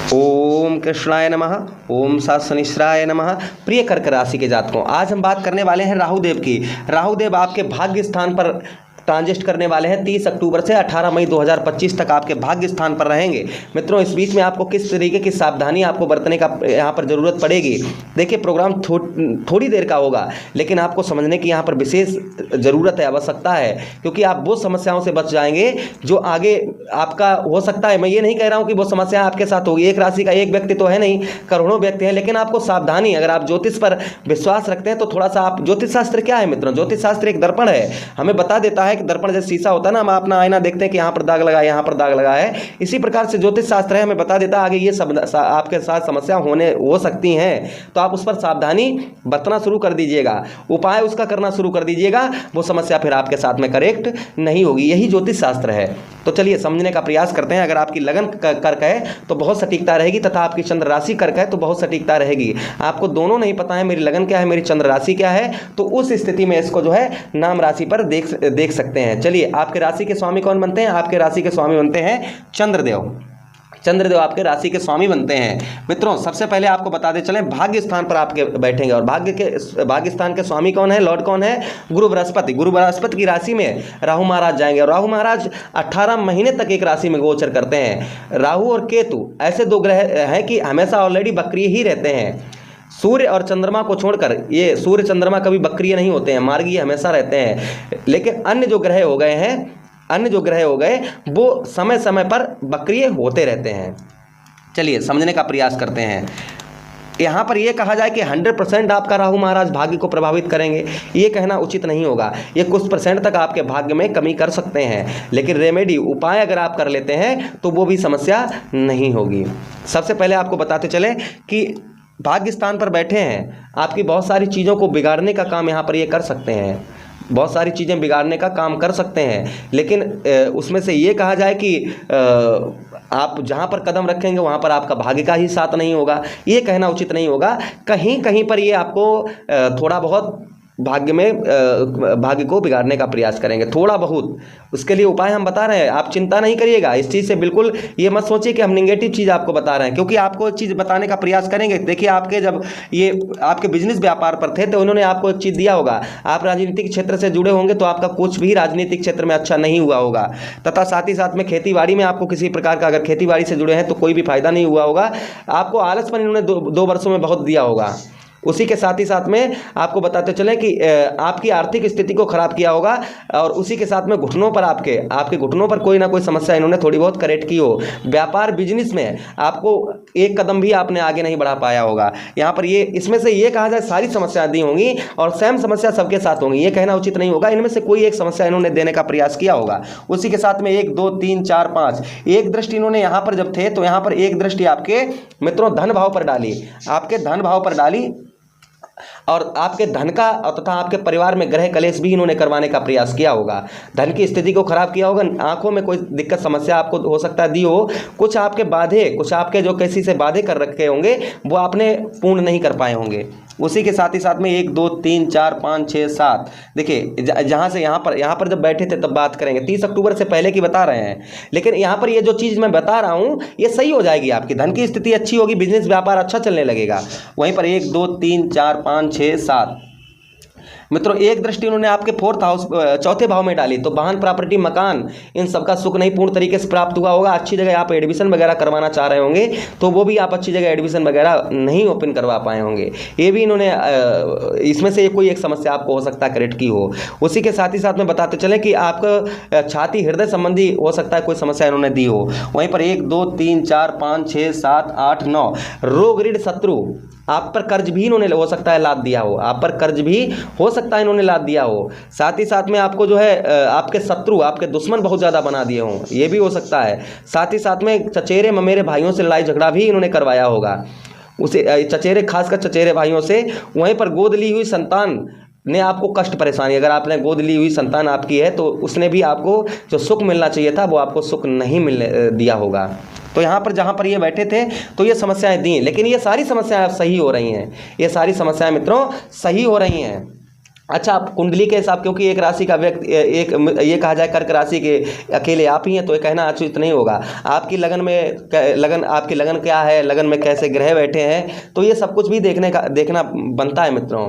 ओम कृष्णाय नमः। ओम शनिश्चराय नमः। प्रिय कर्क राशि के जातकों, आज हम बात करने वाले हैं राहुदेव की। राहुदेव आपके भाग्य स्थान पर ट्रांजिट करने वाले हैं। 30 अक्टूबर से 18 मई 2025 तक आपके भाग्य स्थान पर रहेंगे। मित्रों, इस बीच में आपको किस तरीके की सावधानी आपको बरतने का यहाँ पर ज़रूरत पड़ेगी। देखिए, प्रोग्राम थोड़ी देर का होगा, लेकिन आपको समझने की यहाँ पर विशेष ज़रूरत है, आवश्यकता है, क्योंकि आप वो समस्याओं से बच जाएंगे जो आगे आपका हो सकता है। मैं ये नहीं कह रहा हूँ कि वो समस्या आपके साथ होगी। एक राशि का एक व्यक्ति तो है नहीं, करोड़ों व्यक्ति हैं, लेकिन आपको सावधानी, अगर आप ज्योतिष पर विश्वास रखते हैं तो थोड़ा सा आप, ज्योतिष शास्त्र क्या है मित्रों? ज्योतिष शास्त्र एक दर्पण है, हमें बता देता है कि दर्पण जैसे शीशा होता है ना, हम अपना आईना देखते हैं कि यहाँ पर दाग लगा है, यहाँ पर दाग लगा है। इसी प्रकार से ज्योतिष शास्त्र है, हमें बता देता है आगे ये सब आपके साथ समस्या हो सकती हैं, तो आप उस पर सावधानी बरतना शुरू कर दीजिएगा, उपाय उसका करना शुरू कर दीजिएगा। वो समस्या फिर आपके साथ में करेक्ट नहीं होगी। यही ज्योतिष शास्त्र है। तो चलिए समझने का प्रयास करते हैं। अगर आपकी लगन कर्क है तो बहुत सटीकता रहेगी, तथा आपकी चंद्र राशि कर्क है तो बहुत सटीकता रहेगी। आपको दोनों नहीं पता है मेरी लगन क्या है, मेरी चंद्र राशि क्या है, तो उस स्थिति में इसको जो है नाम राशि पर देख सकते हैं। चलिए, आपके राशि के स्वामी कौन बनते हैं? आपके राशि के स्वामी बनते हैं चंद्रदेव। चंद्रदेव आपके राशि के स्वामी बनते हैं। मित्रों, सबसे पहले आपको बता दे चलें, भाग्य स्थान पर आपके बैठेंगे, और भाग्य स्थान के स्वामी कौन है, लॉर्ड कौन है? गुरु बृहस्पति। गुरु बृहस्पति की राशि में राहु महाराज जाएंगे, और राहु महाराज 18 महीने तक एक राशि में गोचर करते हैं। राहु और केतु ऐसे दो ग्रह हैं कि हमेशा ऑलरेडी बक्रिय ही रहते हैं। सूर्य और चंद्रमा को छोड़कर, ये सूर्य चंद्रमा कभी बक्रिय नहीं होते हैं, मार्गीय हमेशा रहते हैं। लेकिन अन्य जो ग्रह हो गए वो समय समय पर बक्रिय होते रहते हैं। चलिए समझने का प्रयास करते हैं। यहाँ पर यह कहा जाए कि 100% आपका राहु महाराज भाग्य को प्रभावित करेंगे, ये कहना उचित नहीं होगा। ये कुछ % तक आपके भाग्य में कमी कर सकते हैं, लेकिन रेमेडी, उपाय अगर आप कर लेते हैं तो वो भी समस्या नहीं होगी। सबसे पहले आपको बताते चले कि भाग्य स्थान पर बैठे हैं, आपकी बहुत सारी चीज़ों को बिगाड़ने का काम यहाँ पर ये कर सकते हैं, बहुत सारी चीज़ें बिगाड़ने का काम कर सकते हैं। लेकिन उसमें से ये कहा जाए कि आप जहाँ पर कदम रखेंगे वहाँ पर आपका भाग्य का ही साथ नहीं होगा, ये कहना उचित नहीं होगा। कहीं कहीं पर ये आपको थोड़ा बहुत भाग्य को बिगाड़ने का प्रयास करेंगे, थोड़ा बहुत। उसके लिए उपाय हम बता रहे हैं, आप चिंता नहीं करिएगा इस चीज़ से। बिल्कुल ये मत सोचिए कि हम निगेटिव चीज़ आपको बता रहे हैं, क्योंकि आपको एक चीज़ बताने का प्रयास करेंगे। देखिए, आपके जब ये आपके बिजनेस व्यापार पर थे तो उन्होंने आपको एक चीज़ दिया होगा। आप राजनीतिक क्षेत्र से जुड़े होंगे तो आपका कुछ भी राजनीतिक क्षेत्र में अच्छा नहीं हुआ होगा, तथा साथ ही साथ में खेती-बाड़ी में आपको किसी प्रकार का, अगर खेती-बाड़ी से जुड़े हैं तो कोई भी फायदा नहीं हुआ होगा। आपको आलसपन इन्होंने 2 वर्षों में बहुत दिया होगा। उसी के साथ ही साथ में आपको बताते चलें कि आपकी आर्थिक स्थिति को खराब किया होगा, और उसी के साथ में घुटनों पर आपके घुटनों पर कोई ना कोई समस्या इन्होंने थोड़ी बहुत करेक्ट की हो। व्यापार बिजनेस में आपको एक कदम भी आपने आगे नहीं बढ़ा पाया होगा। यहाँ पर ये, इसमें से ये कहा जाए सारी समस्याएं दी होंगी और सेम समस्या सबके साथ होंगी, ये कहना उचित नहीं होगा। इनमें से कोई एक समस्या इन्होंने देने का प्रयास किया होगा। उसी के साथ में 1 2 3 4 5 एक दृष्टि इन्होंने यहाँ पर जब थे तो यहाँ पर एक दृष्टि आपके मित्रों धन भाव पर डाली, आपके धन भाव पर डाली, और आपके धन का तथा आपके परिवार में ग्रह कलेश भी इन्होंने करवाने का प्रयास किया होगा। धन की स्थिति को खराब किया होगा। आंखों में कोई दिक्कत समस्या आपको हो सकता है दी हो, कुछ आपके जो किसी से वादे कर रखे होंगे वो आपने पूर्ण नहीं कर पाए होंगे। उसी के साथ ही साथ में 1 2 3 4 5 6 7 देखिए, जहाँ से यहाँ पर जब बैठे थे तब बात करेंगे। 30 अक्टूबर से पहले की बता रहे हैं, लेकिन यहाँ पर ये जो चीज़ मैं बता रहा हूँ ये सही हो जाएगी। आपकी धन की स्थिति अच्छी होगी, बिजनेस व्यापार अच्छा चलने लगेगा। वहीं पर 1 2 3 4 5 6 7 मित्रों एक दृष्टि उन्होंने आपके 4th हाउस, 4थे भाव में डाली, तो वाहन, प्रॉपर्टी, मकान, इन सबका सुख नहीं पूर्ण तरीके से प्राप्त हुआ होगा। अच्छी जगह आप एडमिशन वगैरह करवाना चाह रहे होंगे तो वो भी आप अच्छी जगह एडमिशन वगैरह नहीं ओपन करवा पाए होंगे। ये भी इन्होंने, इसमें से कोई एक समस्या आपको हो सकता है करेक्ट की हो। उसी के साथ ही साथ में बताते चलें कि आपका छाती हृदय संबंधी हो सकता है कोई समस्या इन्होंने दी हो। वहीं पर 1 2 3 4 5 6 7 8 9 रोग, ऋण, शत्रु, आप पर कर्ज भी इन्होंने हो सकता है लाद दिया हो, आप पर कर्ज भी हो सकता है इन्होंने लाद दिया हो। साथ ही साथ में आपको जो है आपके शत्रु, आपके दुश्मन बहुत ज़्यादा बना दिए हों, ये भी हो सकता है। साथ ही साथ में चचेरे ममेरे भाइयों से लड़ाई झगड़ा भी इन्होंने करवाया होगा, उसे खासकर चचेरे भाइयों से। वहीं पर गोद ली हुई संतान ने आपको कष्ट परेशानी, अगर आपने गोद ली हुई संतान आपकी है तो उसने भी आपको जो सुख मिलना चाहिए था वो आपको सुख नहीं मिलने दिया होगा। तो यहाँ पर जहाँ पर ये बैठे थे तो ये समस्याएं दी, लेकिन ये सारी समस्याएं सही हो रही हैं, ये सारी समस्याएं मित्रों सही हो रही हैं। अच्छा, आप कुंडली के हिसाब, क्योंकि एक राशि का व्यक्ति एक ये कहा जाए कर्क राशि के अकेले आप ही हैं, तो ये कहना उचित नहीं होगा। आपकी लगन में लगन, आपकी लगन क्या है, लगन में कैसे ग्रह बैठे हैं, तो ये सब कुछ भी देखना बनता है मित्रों।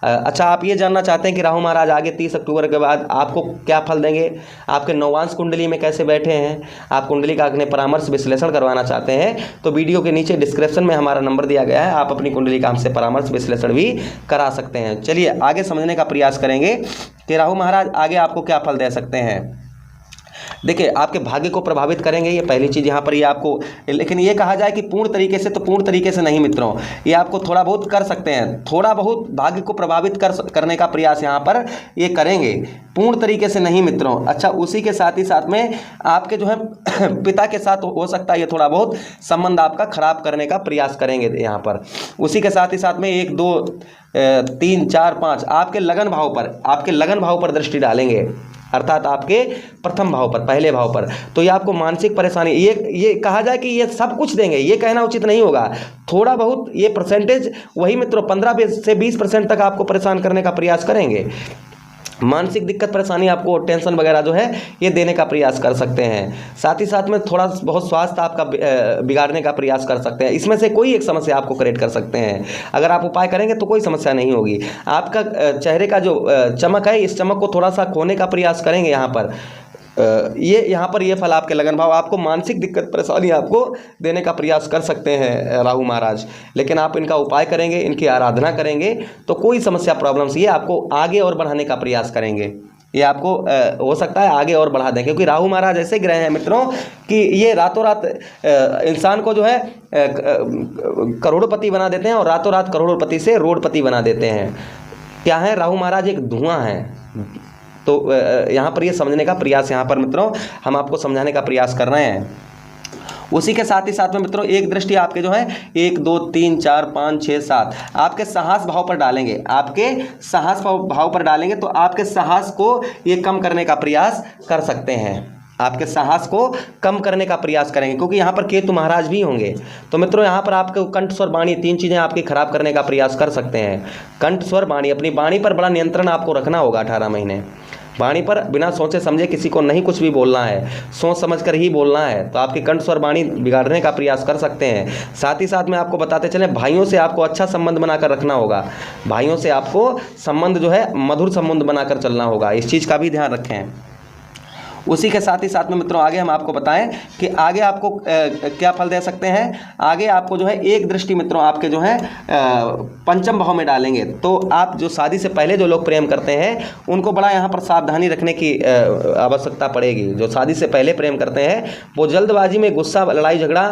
अच्छा, आप ये जानना चाहते हैं कि राहु महाराज आगे 30 अक्टूबर के बाद आपको क्या फल देंगे, आपके नवांश कुंडली में कैसे बैठे हैं, आप कुंडली का अपने परामर्श विश्लेषण करवाना चाहते हैं, तो वीडियो के नीचे डिस्क्रिप्शन में हमारा नंबर दिया गया है, आप अपनी कुंडली का हमसे परामर्श विश्लेषण भी करा सकते हैं। चलिए आगे समझने का प्रयास करेंगे कि राहु महाराज आगे आपको क्या फल दे सकते हैं। देखिए, आपके भाग्य को प्रभावित करेंगे, ये पहली चीज़ यहाँ पर ये आपको, लेकिन ये कहा जाए कि पूर्ण तरीके से, तो पूर्ण तरीके से नहीं मित्रों, ये आपको थोड़ा बहुत कर सकते हैं, थोड़ा बहुत भाग्य को प्रभावित करने का प्रयास यहाँ पर ये करेंगे, पूर्ण तरीके से नहीं मित्रों। अच्छा, उसी के साथ ही साथ में आपके जो है पिता के साथ हो सकता है ये थोड़ा बहुत संबंध आपका खराब करने का प्रयास करेंगे यहाँ पर। उसी के साथ ही साथ में 1 2 3 4 5 आपके लगन भाव पर दृष्टि डालेंगे, अर्थात आपके प्रथम भाव पर, पहले भाव पर, तो ये आपको मानसिक परेशानी, ये कहा जाए कि ये सब कुछ देंगे, ये कहना उचित नहीं होगा, थोड़ा बहुत ये परसेंटेज वही मित्रों 15 से 20% तक आपको परेशान करने का प्रयास करेंगे। मानसिक दिक्कत परेशानी, आपको टेंशन वगैरह जो है ये देने का प्रयास कर सकते हैं। साथ ही साथ में थोड़ा बहुत स्वास्थ्य आपका बिगाड़ने का प्रयास कर सकते हैं। इसमें से कोई एक समस्या आपको क्रिएट कर सकते हैं। अगर आप उपाय करेंगे तो कोई समस्या नहीं होगी। आपका चेहरे का जो चमक है, इस चमक को थोड़ा सा खोने का प्रयास करेंगे यहाँ पर। यहाँ पर ये फल आपके लगन भाव आपको मानसिक दिक्कत परेशानी आपको देने का प्रयास कर सकते हैं राहु महाराज, लेकिन आप इनका उपाय करेंगे, इनकी आराधना करेंगे तो कोई समस्या प्रॉब्लम्स ये आपको आगे और बढ़ाने का प्रयास करेंगे, ये आपको हो सकता है आगे और बढ़ा दें, क्योंकि राहु महाराज ऐसे ग्रह हैं मित्रों कि ये रातों रात इंसान को जो है करोड़पति बना देते हैं और रातों रात करोड़पति से रोडपति बना देते हैं। क्या है, राहु महाराज एक धुआं है। तो यहाँ पर ये समझने का प्रयास, यहाँ पर मित्रों हम आपको समझाने का प्रयास कर रहे हैं। उसी के साथ ही साथ में मित्रों एक दृष्टि आपके जो है 1 2 3 4 5 6 7 आपके साहस भाव पर डालेंगे, आपके साहस भाव पर डालेंगे, तो आपके साहस को ये कम करने का प्रयास कर सकते हैं, आपके साहस को कम करने का प्रयास करेंगे, क्योंकि यहाँ पर केतु महाराज भी होंगे। तो मित्रों यहाँ पर आपके कंठ स्वर वाणी 3 चीज़ें आपकी खराब करने का प्रयास कर सकते हैं। कंठ स्वर वाणी, अपनी वाणी पर बड़ा नियंत्रण आपको रखना होगा। 18 महीने वाणी पर बिना सोचे समझे किसी को नहीं कुछ भी बोलना है, सोच समझ कर ही बोलना है, तो आपकी कंठ स्वर वाणी बिगाड़ने का प्रयास कर सकते हैं। साथ ही साथ में आपको बताते चलें, भाइयों से आपको अच्छा संबंध बनाकर रखना होगा, भाइयों से आपको संबंध जो है मधुर संबंध बनाकर चलना होगा, इस चीज़ का भी ध्यान रखें। उसी के साथ ही साथ में मित्रों आगे हम आपको बताएं कि आगे आपको क्या फल दे सकते हैं। आगे आपको जो है एक दृष्टि मित्रों आपके जो है पंचम भाव में डालेंगे, तो आप जो शादी से पहले जो लोग प्रेम करते हैं उनको बड़ा यहाँ पर सावधानी रखने की आवश्यकता पड़ेगी। जो शादी से पहले प्रेम करते हैं वो जल्दबाजी में गुस्सा, लड़ाई झगड़ा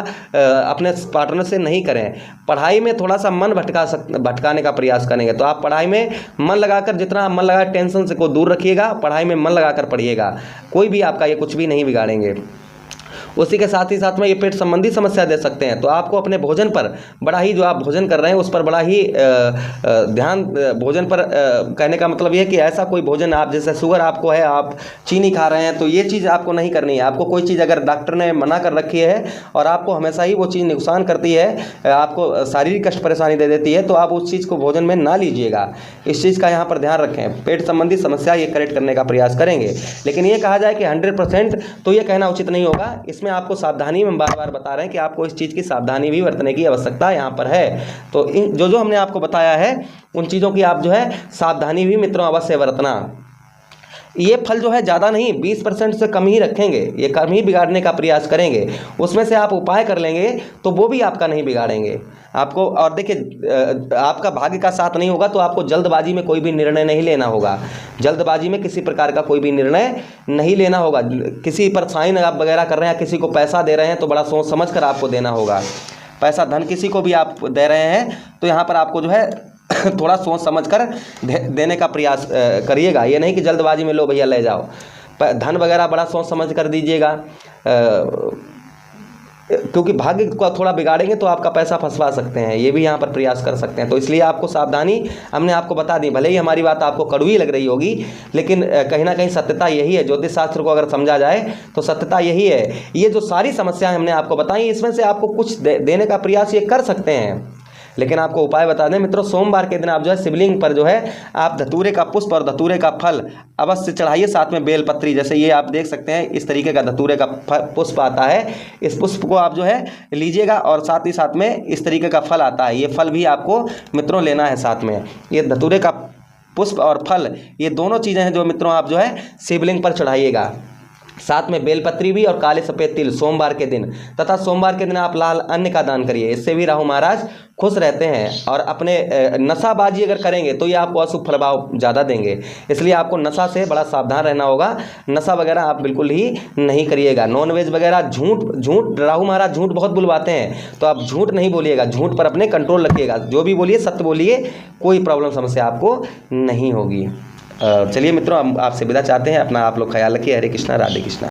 अपने पार्टनर से नहीं करें। पढ़ाई में थोड़ा सा मन भटकाने का प्रयास करेंगे, तो आप पढ़ाई में मन लगाकर, जितना मन लगा टेंशन से को दूर रखिएगा, पढ़ाई में मन लगाकर पढ़िएगा, कोई भी आपका ये कुछ भी नहीं बिगाड़ेंगे। उसी के साथ ही साथ में ये पेट संबंधी समस्या दे सकते हैं, तो आपको अपने भोजन पर बड़ा ही, जो आप भोजन कर रहे हैं उस पर बड़ा ही ध्यान, भोजन पर कहने का मतलब ये है कि ऐसा कोई भोजन, आप जैसे शुगर आपको है, आप चीनी खा रहे हैं, तो ये चीज़ आपको नहीं करनी है। आपको कोई चीज़ अगर डॉक्टर ने मना कर रखी है और आपको हमेशा ही वो चीज़ नुकसान करती है, आपको शारीरिक कष्ट परेशानी दे देती है, तो आप उस चीज़ को भोजन में ना लीजिएगा। इस चीज़ का यहाँ पर ध्यान रखें। पेट संबंधी समस्या ये करेक्ट करने का प्रयास करेंगे, लेकिन ये कहा जाए कि 100% तो ये कहना उचित नहीं होगा। इसमें आपको सावधानी में बार बार बता रहे हैं कि आपको इस चीज़ की सावधानी भी बरतने की आवश्यकता यहाँ पर है। तो इन जो हमने आपको बताया है उन चीज़ों की आप जो है सावधानी भी मित्रों अवश्य बरतना। ये फल जो है ज़्यादा नहीं, 20% से कम ही रखेंगे, ये कम ही बिगाड़ने का प्रयास करेंगे। उसमें से आप उपाय कर लेंगे तो वो भी आपका नहीं बिगाड़ेंगे आपको। और देखिए, आपका भाग्य का साथ नहीं होगा तो आपको जल्दबाजी में कोई भी निर्णय नहीं लेना होगा। जल्दबाजी में किसी प्रकार का कोई भी निर्णय नहीं लेना होगा। किसी पर साइन आप वगैरह कर रहे हैं, किसी को पैसा दे रहे हैं, तो बड़ा सोच समझ कर आपको देना होगा। पैसा धन किसी को भी आप दे रहे हैं तो यहाँ पर आपको जो है थोड़ा सोच समझ कर देने का प्रयास करिएगा। ये नहीं कि जल्दबाजी में लो भैया ले जाओ। धन वगैरह बड़ा सोच समझ कर दीजिएगा, क्योंकि भाग्य को थोड़ा बिगाड़ेंगे तो आपका पैसा फंसवा सकते हैं, ये भी यहाँ पर प्रयास कर सकते हैं। तो इसलिए आपको सावधानी हमने आपको बता दी। भले ही हमारी बात आपको कड़वी लग रही होगी, लेकिन कहीं ना कहीं सत्यता यही है। ज्योतिष शास्त्र को अगर समझा जाए तो सत्यता यही है। ये जो सारी समस्याएं हमने आपको बताई, इसमें से आपको कुछ देने का प्रयास ये कर सकते हैं। लेकिन आपको उपाय बता दें मित्रों, सोमवार के दिन आप जो है शिवलिंग पर जो है आप धतूरे का पुष्प और धतूरे का फल अवश्य चढ़ाइए, साथ में बेलपत्री, जैसे ये आप देख सकते हैं इस तरीके का धतूरे का पुष्प आता है, इस पुष्प को आप जो है लीजिएगा और साथ ही साथ में इस तरीके का फल आता है, ये फल भी आपको मित्रों लेना है साथ में। ये धतूरे का पुष्प और फल, ये दोनों चीज़ें हैं जो मित्रों आप जो है शिवलिंग पर चढ़ाइएगा, साथ में बेलपत्री भी और काले सफ़ेद तिल सोमवार के दिन, तथा सोमवार के दिन आप लाल अन्न का दान करिए, इससे भी राहु महाराज खुश रहते हैं। और अपने नशाबाजी अगर करेंगे तो ये आपको अशुभ प्रभाव ज़्यादा देंगे, इसलिए आपको नशा से बड़ा सावधान रहना होगा। नशा वगैरह आप बिल्कुल ही नहीं करिएगा, नॉनवेज वगैरह, झूठ राहु महाराज झूठ बहुत बुलवाते हैं, तो आप झूठ नहीं बोलिएगा, झूठ पर अपने कंट्रोल रखिएगा, जो भी बोलिए सत्य बोलिए, कोई प्रॉब्लम समस्या आपको नहीं होगी। चलिए मित्रों, हम आपसे विदा चाहते हैं, अपना आप लोग ख्याल रखिए। हरे कृष्णा, राधे कृष्णा।